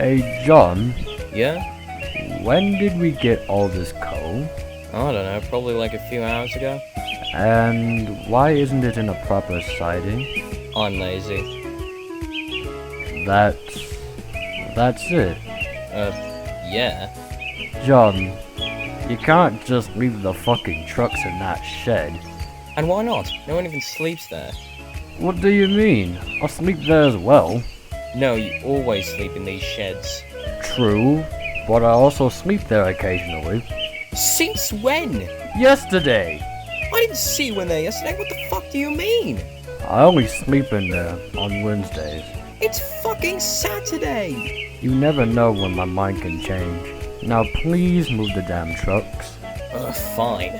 Hey John, Yeah? when did we get all this coal? I don't know, probably like a few hours ago. And why isn't it in a proper siding? I'm lazy. That's it. Yeah. John, you can't just leave the fucking trucks in that shed. And why not? No one even sleeps there. What do you mean? I sleep there as well. No, you always sleep in these sheds. True, but I also sleep there occasionally. Since when? Yesterday! I didn't see you in there yesterday, what the fuck do you mean? I only sleep in there on Wednesdays. It's fucking Saturday! You never know when my mind can change. Now please move the damn trucks. Fine.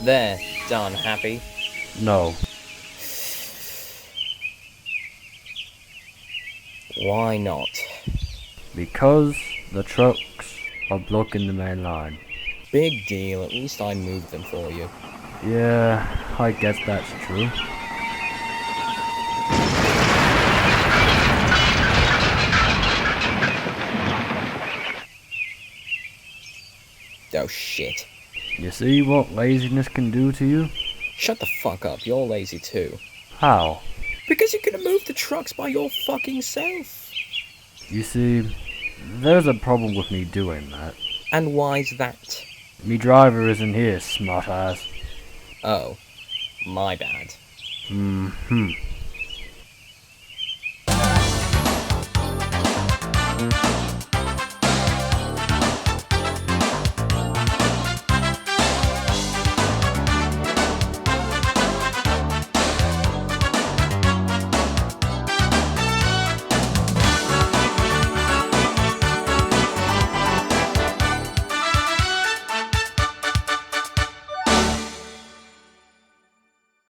There, done, happy? No. Why not? Because the trucks are blocking the main line. Big deal, at least I moved them for you. Yeah, I guess that's true. Oh shit. You see what laziness can do to you? Shut the fuck up, you're lazy too. How? Because you could have moved the trucks by your fucking self. You see, there's a problem with me doing that. And why's that? Me driver isn't here, smartass. Oh, my bad. Mm-hmm.